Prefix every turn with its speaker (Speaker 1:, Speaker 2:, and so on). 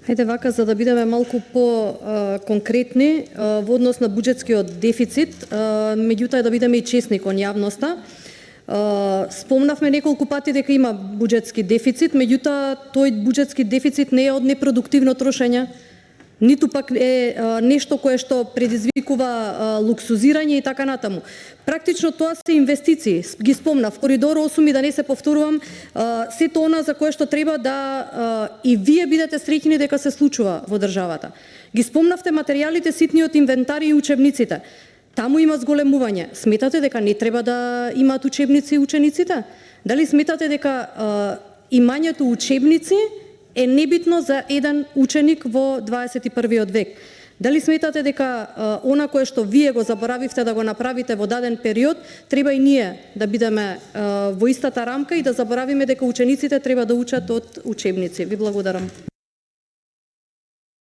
Speaker 1: Хајде вака, за да бидеме малку по-конкретни во однос на буџетскиот дефицит, меѓутоа да бидеме и честни кон јавноста. Спомнавме неколку пати дека има буџетски дефицит, меѓутоа тој буџетски дефицит не е од непродуктивно трошење, ниту пак е нешто кое што предизвикува луксузирање и така натаму. Практично тоа се инвестиции. Ги спомнав Коридор 8 и да не се повторувам, сето она за кое што треба да и вие бидете среќни дека се случува во државата. Ги спомнавте материјалите, ситниот инвентар и учебниците. Таму има зголемување. Сметате дека не треба да имаат учебници учениците? Дали сметате дека имањето учебници е небитно за еден ученик во 21. век? Дали сметате дека она кое што вие го заборавивте да го направите во даден период, треба и ние да бидеме во истата рамка и да заборавиме дека учениците треба да учат од учебници? Ви благодарам.